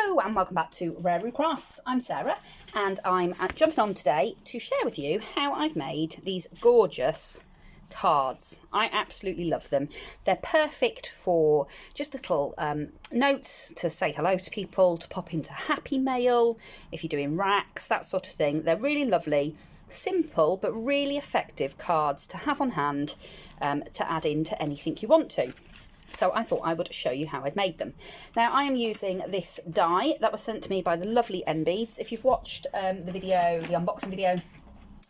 Hello and welcome back to RareRoo Crafts. I'm Sarah and I'm jumping on today to share with you how I've made these gorgeous cards. I absolutely love them. They're perfect for just little notes to say hello to people, to pop into Happy Mail, if you're doing racks, that sort of thing. They're really lovely, simple but really effective cards to have on hand to add into anything you want to. So I thought I would show you how I'd made them. Now I am using this die that was sent to me by the lovely NBEADS. If you've watched the unboxing video,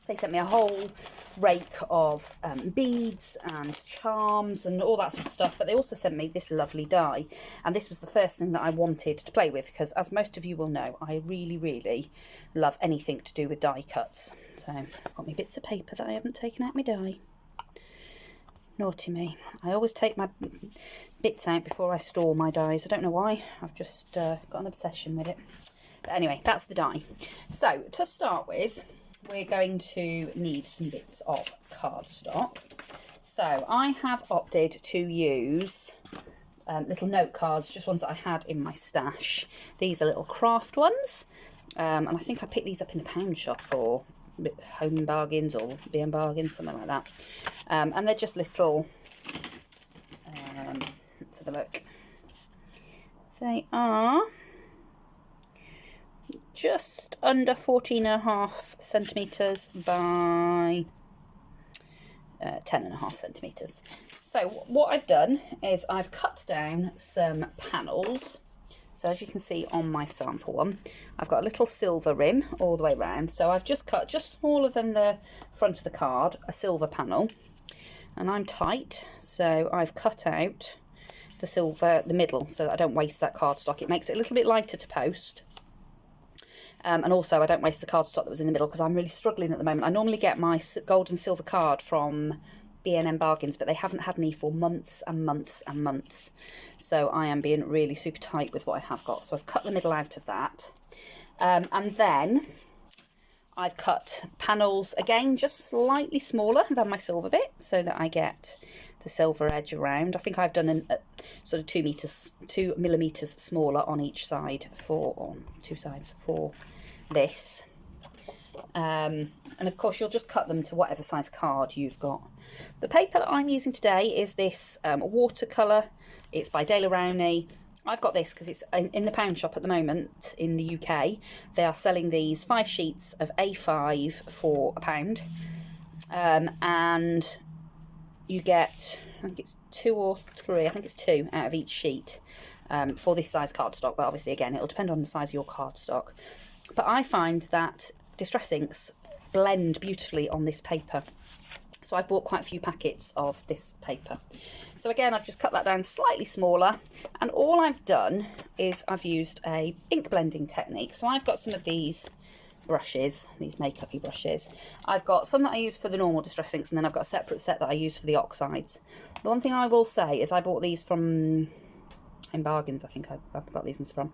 they sent me a whole rake of beads and charms and all that sort of stuff, but they also sent me this lovely die. And this was the first thing that I wanted to play with because, as most of you will know, I really love anything to do with die cuts. So I've got my bits of paper that I haven't taken out my die. Naughty me. I always take my bits out before I store my dies. I don't know why. I've just got an obsession with it. But anyway, that's the die. So to start with, we're going to need some bits of cardstock. So I have opted to use little note cards, just ones that I had in my stash. These are little craft ones. And I think I picked these up in the pound shop or Home Bargains or BM Bargains, something like that. And they're just little, let's have a look. They are just under 14.5 centimetres by 10.5 centimetres. So what I've done is I've cut down some panels. So as you can see on my sample one, I've got a little silver rim all the way around. So I've just cut, just smaller than the front of the card, a silver panel. And I'm tight, so I've cut out the silver, the middle, so that I don't waste that cardstock. It makes it a little bit lighter to post. And also I don't waste the cardstock that was in the middle because I'm really struggling at the moment. I normally get my gold and silver card from B&M Bargains, but they haven't had any for months and months and months. So I am being really super tight with what I have got. So I've cut the middle out of that. And then I've cut panels, again, just slightly smaller than my silver bit so that I get the silver edge around. I think I've done a sort of 2 millimeters smaller on each side on two sides for this. And of course you'll just cut them to whatever size card you've got. The paper that I'm using today is this watercolour. It's by Dale Rowney. I've got this because it's in the pound shop at the moment in the UK. They are selling these 5 sheets of A5 for £1. And you get, I think it's 2 or 3, I think it's 2 out of each sheet for this size cardstock. But obviously, again, it'll depend on the size of your cardstock. But I find that distress inks blend beautifully on this paper. So I've bought quite a few packets of this paper. So again, I've just cut that down slightly smaller, and all I've done is I've used a ink blending technique. So I've got some of these brushes, these makeup-y brushes. I've got some that I use for the normal distress inks, and then I've got a separate set that I use for the oxides. The one thing I will say is I bought these from in Bargains, I think I've got these ones from,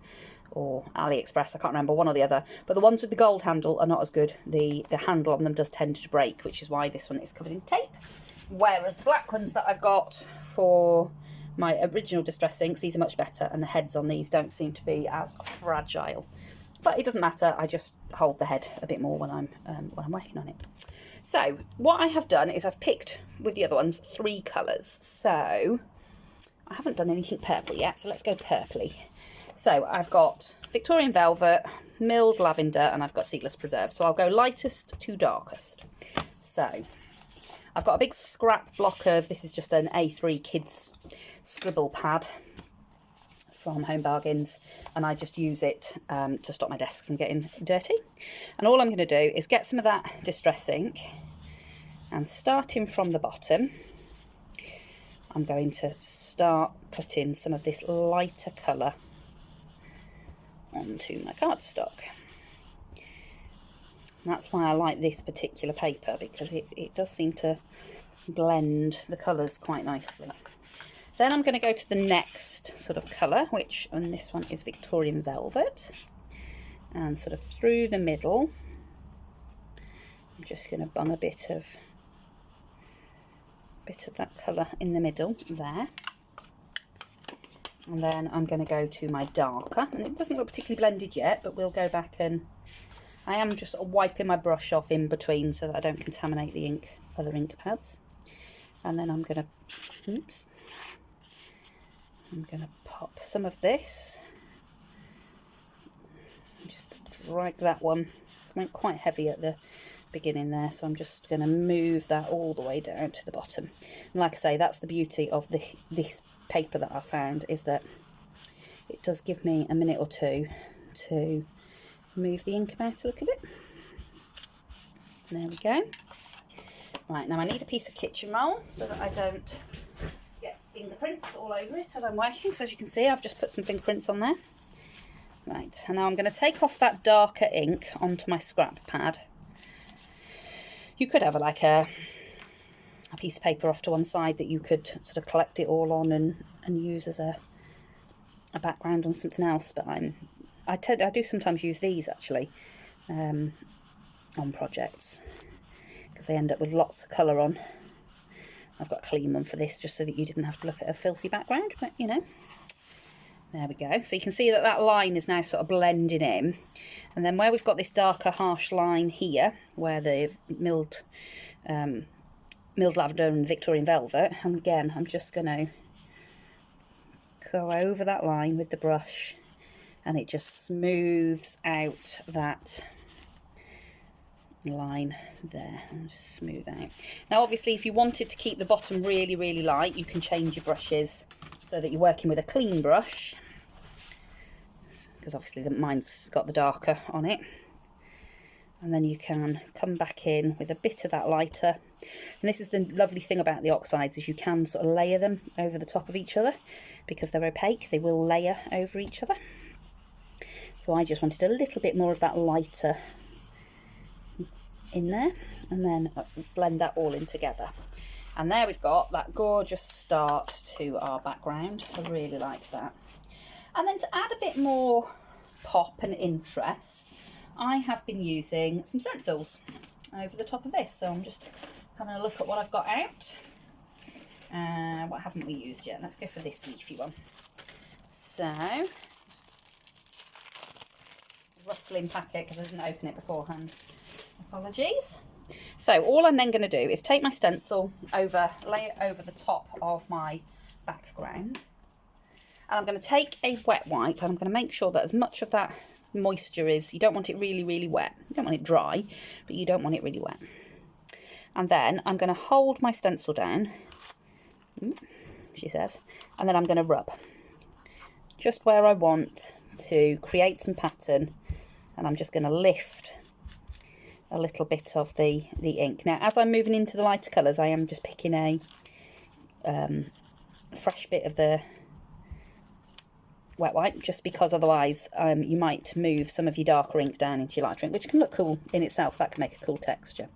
or AliExpress, I can't remember, one or the other. But the ones with the gold handle are not as good. The handle on them does tend to break, which is why this one is covered in tape. Whereas the black ones that I've got for my original distress inks, these are much better, and the heads on these don't seem to be as fragile. But it doesn't matter, I just hold the head a bit more when I'm working on it. So what I have done is I've picked, with the other ones, 3 colours. So I haven't done anything purple yet, so let's go purpley. So I've got Victorian Velvet, Milled Lavender, and I've got Seedless Preserve. So I'll go lightest to darkest. So I've got a big scrap block of, this is just an A3 kids scribble pad from Home Bargains, and I just use it to stop my desk from getting dirty. And all I'm going to do is get some of that distress ink, and starting from the bottom, I'm going to start putting some of this lighter colour onto my cardstock. And that's why I like this particular paper, because it does seem to blend the colours quite nicely. Then I'm going to go to the next sort of colour, which on this one is Victorian Velvet, and sort of through the middle I'm just going to bung a bit of that colour in the middle there. And then I'm going to go to my darker, and it doesn't look particularly blended yet, but we'll go back and I am just sort of wiping my brush off in between so that I don't contaminate the ink, other ink pads. And then I'm going to, oops, I'm going to pop some of this. Just drag that one. It went quite heavy at the beginning there, so I'm just going to move that all the way down to the bottom. And like I say, that's the beauty of this paper that I found, is that it does give me a minute or two to move the ink about a little bit. There we go. Right, now I need a piece of kitchen roll so that I don't get fingerprints all over it as I'm working, because as you can see I've just put some fingerprints on there. Right, and now I'm going to take off that darker ink onto my scrap pad. You could have a piece of paper off to one side that you could sort of collect it all on and use as a background on something else, but I do sometimes use these actually on projects because they end up with lots of colour on. I've got a clean one for this just so that you didn't have to look at a filthy background, but you know. There we go. So you can see that that line is now sort of blending in. And then where we've got this darker harsh line here, where the milled lavender and Victorian velvet, and again I'm just going to go over that line with the brush, and it just smooths out that line there, and just smooth out. Now obviously if you wanted to keep the bottom really, really light, you can change your brushes so that you're working with a clean brush, because obviously mine's got the darker on it, and then you can come back in with a bit of that lighter. And this is the lovely thing about the oxides, is you can sort of layer them over the top of each other because they're opaque. They will layer over each other. So I just wanted a little bit more of that lighter in there, and then blend that all in together. And there we've got that gorgeous start to our background. I really like that. And then to add a bit more pop and interest, I have been using some stencils over the top of this. So I'm just having a look at what I've got out. What haven't we used yet? Let's go for this leafy one. So, rustling packet because I didn't open it beforehand. Apologies. So all I'm then going to do is take my stencil over, lay it over the top of my background, and I'm going to take a wet wipe, and I'm going to make sure that as much of that moisture is, you don't want it really, really wet. You don't want it dry, but you don't want it really wet. And then I'm going to hold my stencil down, she says, and then I'm going to rub just where I want to create some pattern, and I'm just going to lift a little bit of the ink. Now as I'm moving into the lighter colours, I am just picking a fresh bit of the wet wipe, just because otherwise you might move some of your darker ink down into your lighter ink, which can look cool in itself. That can make a cool texture.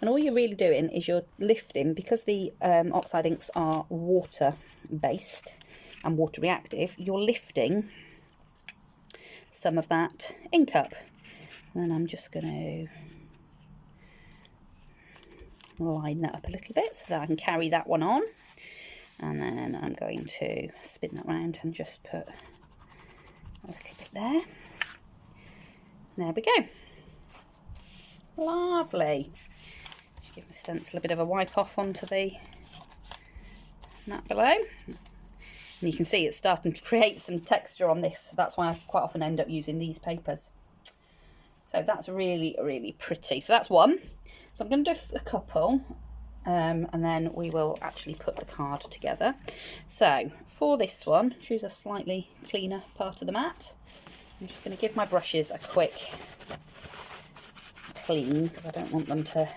And all you're really doing is you're lifting, because the oxide inks are water based and water reactive, you're lifting some of that ink up. And I'm just going to line that up a little bit so that I can carry that one on, and then I'm going to spin that round and just put a little bit there. There we go. Lovely. Just give the stencil a bit of a wipe off onto the mat below, and you can see it's starting to create some texture on this. That's why I quite often end up using these papers. So that's really, really pretty. So that's one. So I'm going to do a couple, and then we will actually put the card together. So for this one, choose a slightly cleaner part of the mat. I'm just going to give my brushes a quick clean, because I don't want them to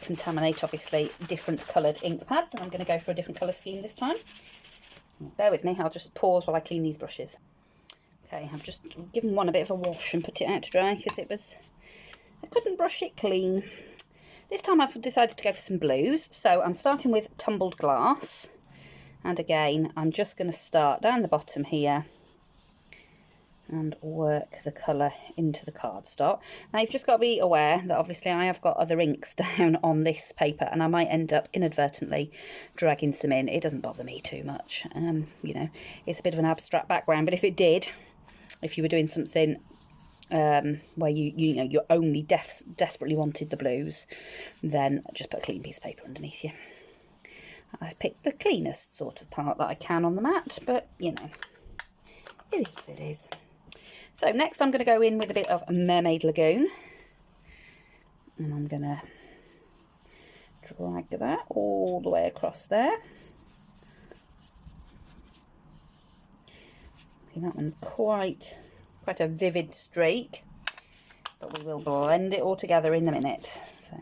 contaminate, obviously, different coloured ink pads, and I'm going to go for a different colour scheme this time. Bear with me, I'll just pause while I clean these brushes. Okay, I've just given one a bit of a wash and put it out to dry because I couldn't brush it clean. This time I've decided to go for some blues, so I'm starting with tumbled glass, and again I'm just going to start down the bottom here and work the colour into the cardstock. Now you've just got to be aware that obviously I have got other inks down on this paper, and I might end up inadvertently dragging some in. It doesn't bother me too much. You know, it's a bit of an abstract background, but if it did, if you were doing something where you know you only desperately wanted the blues, then just put a clean piece of paper underneath you. I've picked the cleanest sort of part that I can on the mat, but you know, it is what it is. So next I'm going to go in with a bit of Mermaid Lagoon, and I'm going to drag that all the way across there. See, that one's quite a vivid streak, but we will blend it all together in a minute. So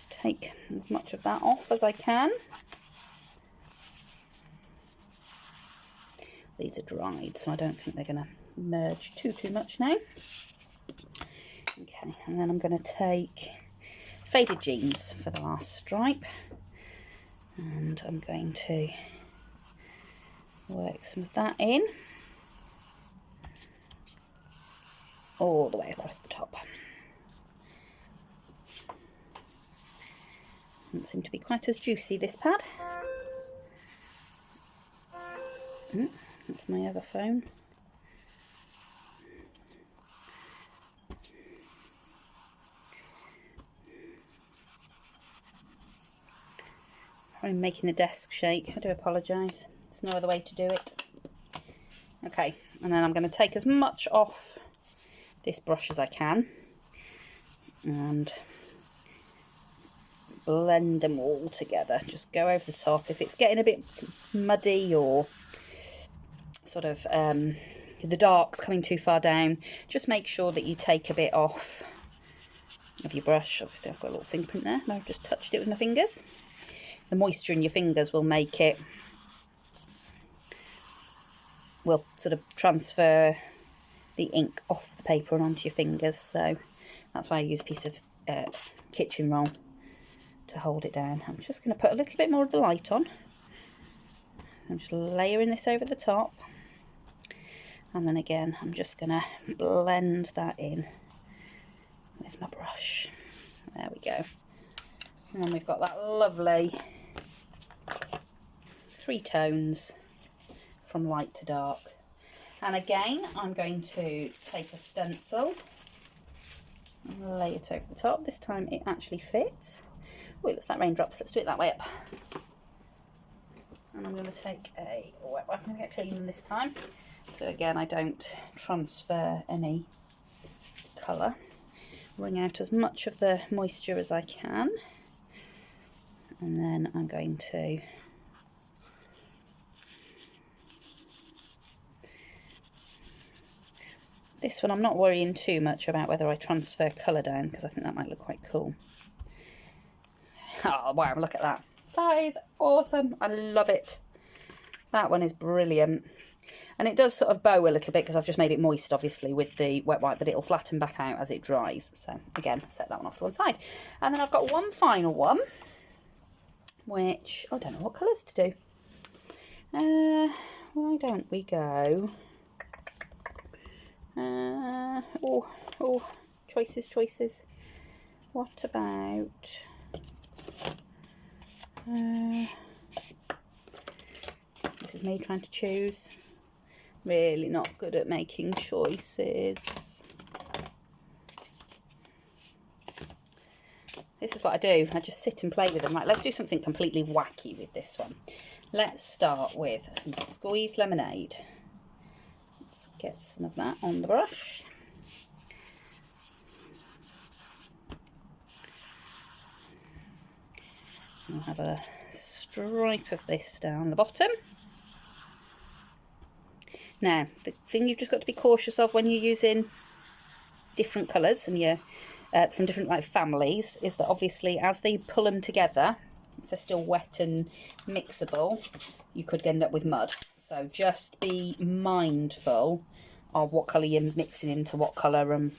take as much of that off as I can. These are dried, so I don't think they're going to merge too much now. Okay, and then I'm going to take Faded Jeans for the last stripe, and I'm going to work some of that in all the way across the top. Doesn't seem to be quite as juicy, this pad. That's my other phone. I'm making the desk shake. I do apologise. There's no other way to do it. Okay, and then I'm going to take as much off this brush as I can and blend them all together. Just go over the top. If it's getting a bit muddy or sort of the dark's coming too far down, just make sure that you take a bit off of your brush. Obviously I've got a little fingerprint there, I've just touched it with my fingers. The moisture in your fingers will make it, will sort of transfer the ink off the paper and onto your fingers, so that's why I use a piece of kitchen roll to hold it down. I'm just going to put a little bit more of the light on. I'm just layering this over the top, and then again I'm just going to blend that in with my brush. There we go. And then we've got that lovely 3 tones from light to dark. And again, I'm going to take a stencil and lay it over the top. This time it actually fits. Oh, it looks like raindrops. Let's do it that way up. And I'm going to take a wet wipe. I'm going to get clean this time, so again I don't transfer any colour. Wring out as much of the moisture as I can, and then I'm going to this one I'm not worrying too much about whether I transfer colour down, because I think that might look quite cool. Oh wow, look at that. That is awesome. I love it. That one is brilliant. And it does sort of bow a little bit because I've just made it moist, obviously, with the wet wipe, but it'll flatten back out as it dries. So, again, set that one off to one side. And then I've got one final one, which I don't know what colours to do. Why don't we go... choices. What about... this is me trying to choose. Really not good at making choices. This is what I do. I just sit and play with them. Right, let's do something completely wacky with this one. Let's start with some squeezed lemonade. Let's get some of that on the brush. I'll have a stripe of this down the bottom. Now, the thing you've just got to be cautious of when you're using different colours and you're from different like families is that obviously as they pull them together, if they're still wet and mixable, you could end up with mud. So just be mindful of what colour you're mixing into what colour. And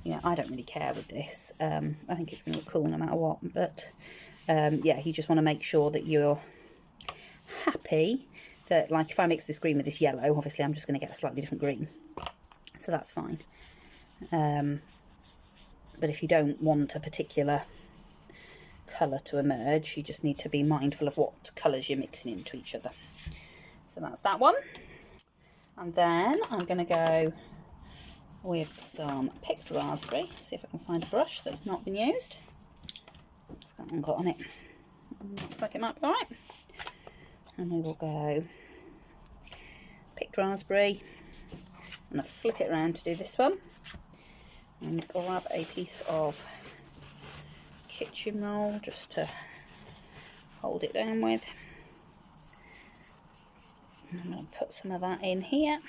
you know, I don't really care with this. I think it's going to look cool no matter what. But yeah, you just want to make sure that you're happy that, like, if I mix this green with this yellow, obviously I'm just going to get a slightly different green. so that's fine. But if you don't want a particular colour to emerge, you just need to be mindful of what colours you're mixing into each other. So that's that one. And then I'm going to go with some picked raspberry. See if I can find a brush that's not been used. What's that one got on it? Looks like it might be alright. And we will go picked raspberry. I'm going to flip it around to do this one. And grab a piece of kitchen roll just to hold it down with. And I'm going to put some of that in here.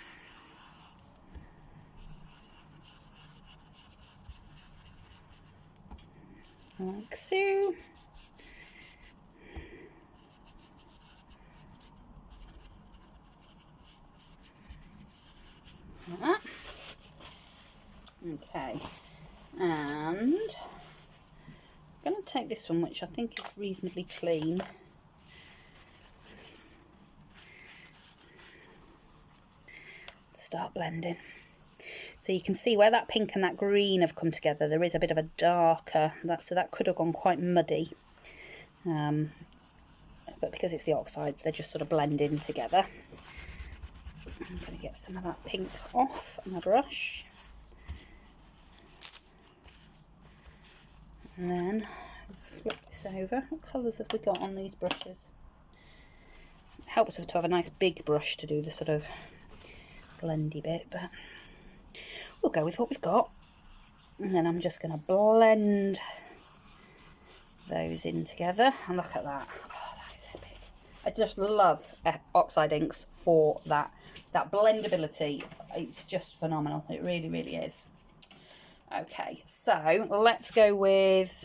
Like so. Like that. Okay, and I'm going to take this one, which I think is reasonably clean. Start blending. So you can see where that pink and that green have come together, there is a bit of a darker, so that could have gone quite muddy. But because it's the oxides, they're just sort of blending together. I'm going to get some of that pink off on my brush. And then flip this over. What colours have we got on these brushes? It helps to have a nice big brush to do the sort of blendy bit, but we'll go with what we've got. And then I'm just going to blend those in together. And look at that. Oh, that is epic. I just love oxide inks for that blendability. It's just phenomenal. It really, really is. Okay, so let's go with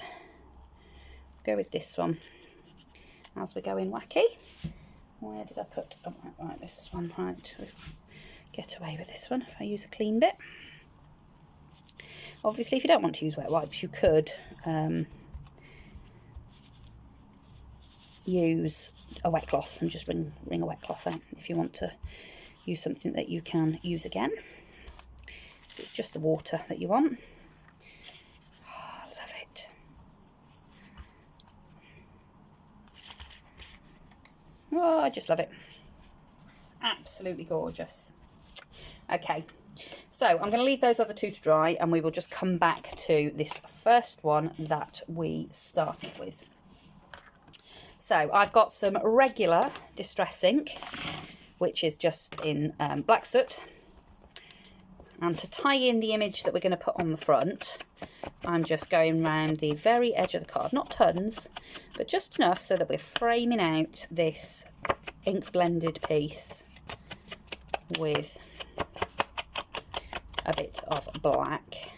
this one as we're going wacky. Where did I put? Oh, right, this one. Right, get away with this one if I use a clean bit. Obviously, if you don't want to use wet wipes, you could use a wet cloth and just wring a wet cloth out if you want to use something that you can use again. So it's just the water that you want. Oh, I love it. Oh, I just love it. Absolutely gorgeous. Okay, so I'm going to leave those other two to dry and we will just come back to this first one that we started with. So I've got some regular Distress ink, which is just in black soot. And to tie in the image that we're going to put on the front, I'm just going round the very edge of the card. Not tons, but just enough so that we're framing out this ink blended piece with a bit of black.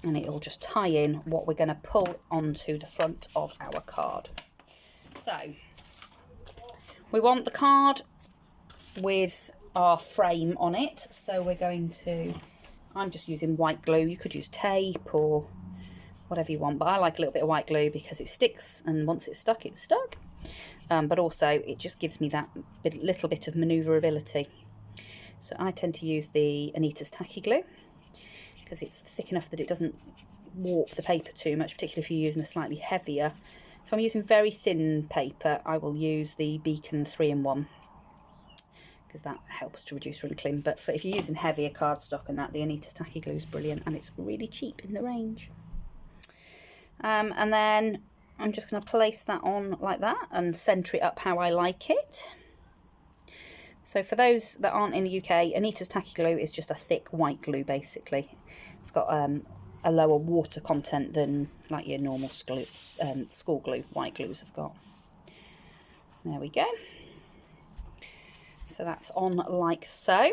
And it'll just tie in what we're going to pull onto the front of our card. So we want the card with our frame on it, so we're going to, I'm just using white glue. You could use tape or whatever you want, but I like a little bit of white glue because it sticks, and once it's stuck, it's stuck. But also it just gives me that little bit of manoeuvrability. So I tend to use the Anita's Tacky Glue because it's thick enough that it doesn't warp the paper too much, particularly if you're using a slightly heavier. If I'm using very thin paper, I will use the Beacon 3-in-1 because that helps to reduce wrinkling. But if you're using heavier cardstock and that, the Anita's Tacky Glue is brilliant, and it's really cheap in the range. And then I'm just going to place that on like that and centre it up how I like it. So for those that aren't in the UK, Anita's Tacky Glue is just a thick white glue basically. It's got a lower water content than like your normal school glue, white glues have got. There we go. So that's on like so.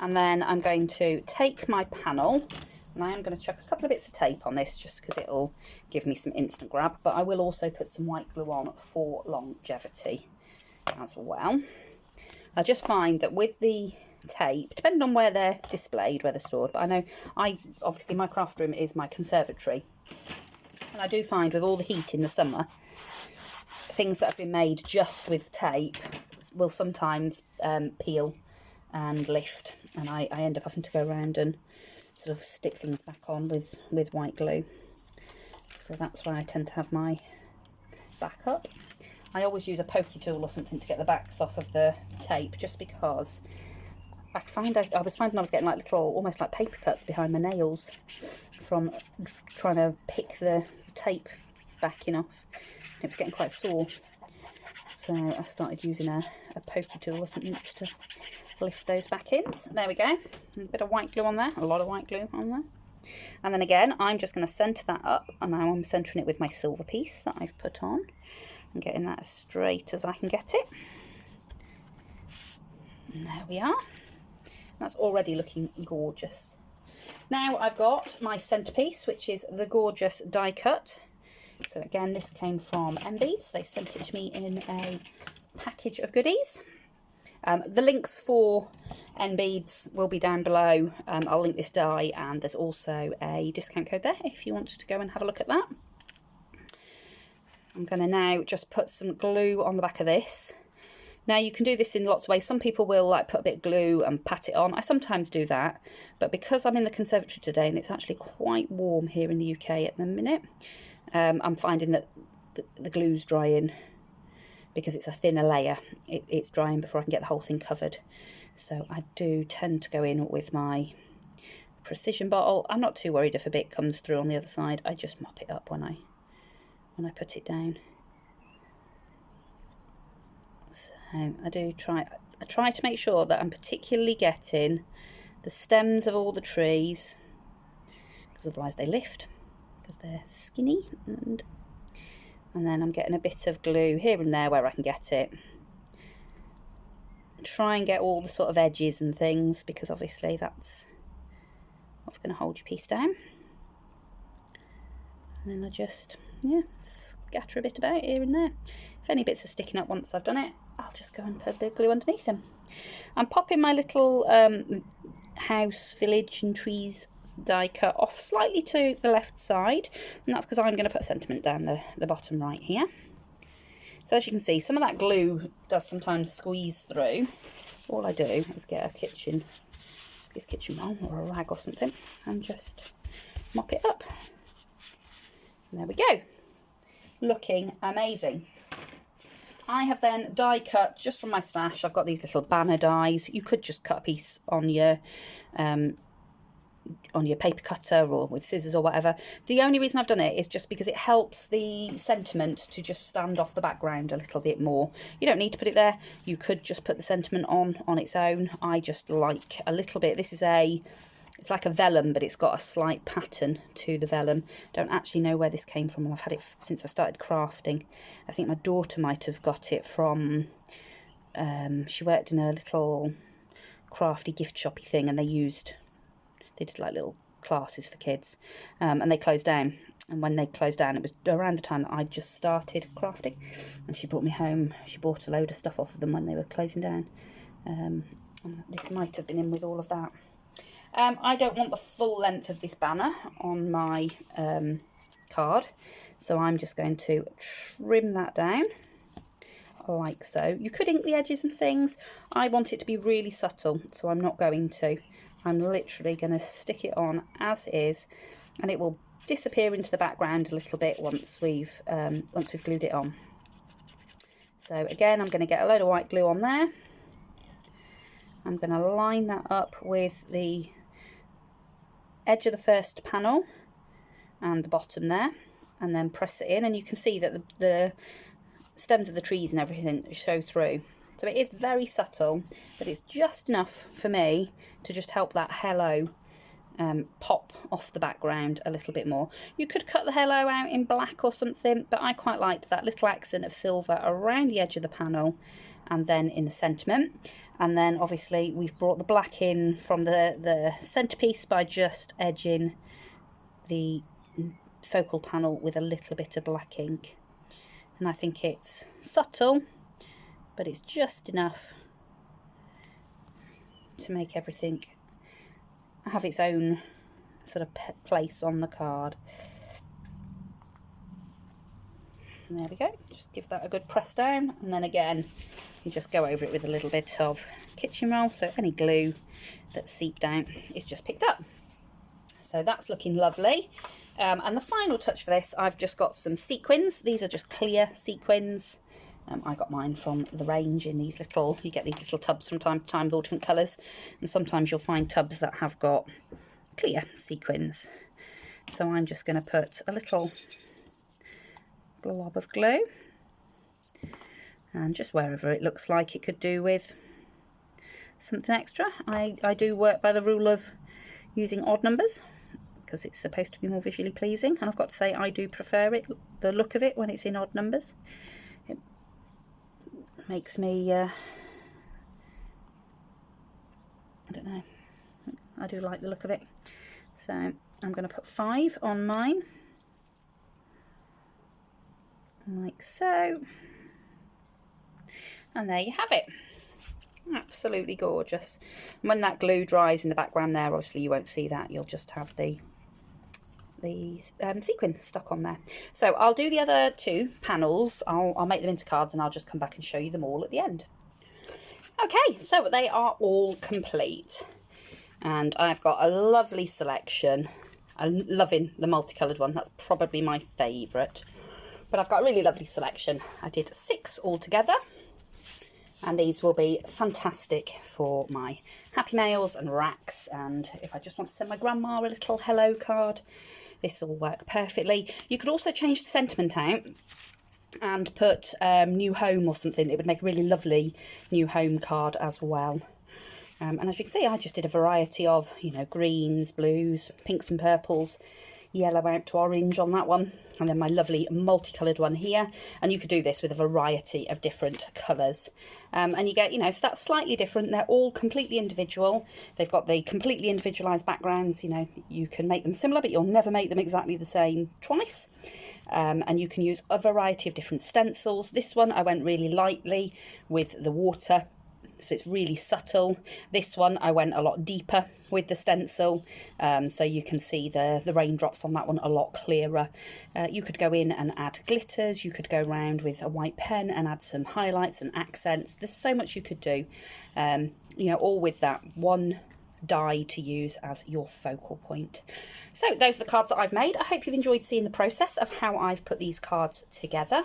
And then I'm going to take my panel and I am going to chuck a couple of bits of tape on this just because it'll give me some instant grab, but I will also put some white glue on for longevity as well. I just find that with the tape, depending on where they're displayed, where they're stored, but I know obviously my craft room is my conservatory, and I do find with all the heat in the summer, things that have been made just with tape will sometimes peel and lift, and I end up having to go around and sort of stick things back on with white glue. So that's why I tend to have my back up. I always use a pokey tool or something to get the backs off of the tape, just because I was finding I was getting like little, almost like paper cuts behind my nails from trying to pick the tape backing off. It was getting quite sore. So I started using a pokey tool or something just to lift those back ends. There we go. A bit of white glue on there, a lot of white glue on there. And then again, I'm just going to centre that up, and now I'm centering it with my silver piece that I've put on. I'm getting that as straight as I can get it. And there we are. That's already looking gorgeous. Now I've got my centrepiece, which is the gorgeous die cut. So again, this came from NBEADS. They sent it to me in a package of goodies. The links for NBEADS will be down below. I'll link this die, and there's also a discount code there if you wanted to go and have a look at that. I'm going to now just put some glue on the back of this. Now you can do this in lots of ways. Some people will like put a bit of glue and pat it on. I sometimes do that, but because I'm in the conservatory today and it's actually quite warm here in the UK at the minute, I'm finding that the glue's drying because it's a thinner layer. It's drying before I can get the whole thing covered. So I do tend to go in with my precision bottle. I'm not too worried if a bit comes through on the other side. I just mop it up when I put it down. So I try to make sure that I'm particularly getting the stems of all the trees, because otherwise they lift, because they're skinny, and then I'm getting a bit of glue here and there where I can get it. Try and get all the sort of edges and things, because obviously that's what's going to hold your piece down. And then I just, scatter a bit about here and there. If any bits are sticking up once I've done it, I'll just go and put a bit of glue underneath them. I'm popping my little house, village and trees die cut off slightly to the left side, and that's because I'm going to put a sentiment down the bottom right here. So as you can see, some of that glue does sometimes squeeze through. All I do is get a kitchen roll or a rag or something and just mop it up. And there we go. Looking amazing. I have then die cut just from my stash. I've got these little banner dies. You could just cut a piece on your paper cutter or with scissors or whatever. The only reason I've done it is just because it helps the sentiment to just stand off the background a little bit more. You don't need to put it there. You could just put the sentiment on its own. I just like a little bit. This is it's like a vellum, but it's got a slight pattern to the vellum. Don't actually know where this came from. I've had it since I started crafting. I think my daughter might have got it from, she worked in a little crafty gift shoppy thing, and they did like little classes for kids, and they closed down. And when they closed down, it was around the time that I just started crafting, and she brought me home. She bought a load of stuff off of them when they were closing down. And this might have been in with all of that. I don't want the full length of this banner on my card, so I'm just going to trim that down like so. You could ink the edges and things. I want it to be really subtle, so I'm not going to. I'm literally going to stick it on as is, and it will disappear into the background a little bit once we've glued it on. So again, I'm going to get a load of white glue on there. I'm going to line that up with the edge of the first panel and the bottom there, and then press it in, and you can see that the stems of the trees and everything show through. So it is very subtle, but it's just enough for me to just help that hello pop off the background a little bit more. You could cut the hello out in black or something, but I quite liked that little accent of silver around the edge of the panel and then in the sentiment. And then obviously we've brought the black in from the centrepiece by just edging the focal panel with a little bit of black ink. And I think it's subtle, but it's just enough to make everything have its own sort of place on the card. And there we go. Just give that a good press down, and then again you just go over it with a little bit of kitchen roll, so any glue that's seeped out is just picked up. So that's looking lovely. And the final touch for this, I've just got some sequins. These are just clear sequins. I got mine from the range in these little, you get these little tubs from time to time with all different colours, and sometimes you'll find tubs that have got clear sequins. So I'm just going to put a little glob of glue, and just wherever it looks like it could do with something extra. I do work by the rule of using odd numbers, because it's supposed to be more visually pleasing, and I've got to say I do prefer it, the look of it, when it's in odd numbers. It makes me, I don't know, I do like the look of it. So I'm going to put 5 on mine, like so, and there you have it. Absolutely gorgeous. When that glue dries in the background there, obviously you won't see that, you'll just have the sequin stuck on there. So I'll do the other 2 panels, I'll make them into cards, and I'll just come back and show you them all at the end. Okay, so they are all complete, and I've got a lovely selection. I'm loving the multicoloured one, that's probably my favourite, but I've got a really lovely selection. I did 6 altogether, and these will be fantastic for my happy mails and racks, and if I just want to send my grandma a little hello card, this will work perfectly. You could also change the sentiment out and put new home or something. It would make a really lovely new home card as well. And as you can see, I just did a variety of, you know, greens, blues, pinks and purples, yellow out to orange on that one, and then my lovely multicoloured one here. And you could do this with a variety of different colours, and you get, you know, so that's slightly different. They're all completely individual. They've got the completely individualised backgrounds. You know, you can make them similar, but you'll never make them exactly the same twice. And you can use a variety of different stencils. This one I went really lightly with the water, so it's really subtle. This one I went a lot deeper with the stencil, so you can see the raindrops on that one a lot clearer. You could go in and add glitters, you could go around with a white pen and add some highlights and accents. There's so much you could do, you know, all with that one die to use as your focal point. So those are the cards that I've made. I hope you've enjoyed seeing the process of how I've put these cards together.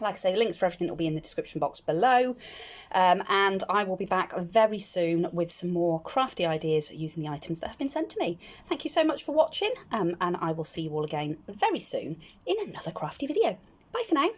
Like I say, links for everything will be in the description box below, and I will be back very soon with some more crafty ideas using the items that have been sent to me. Thank you so much for watching, and I will see you all again very soon in another crafty video. Bye for now.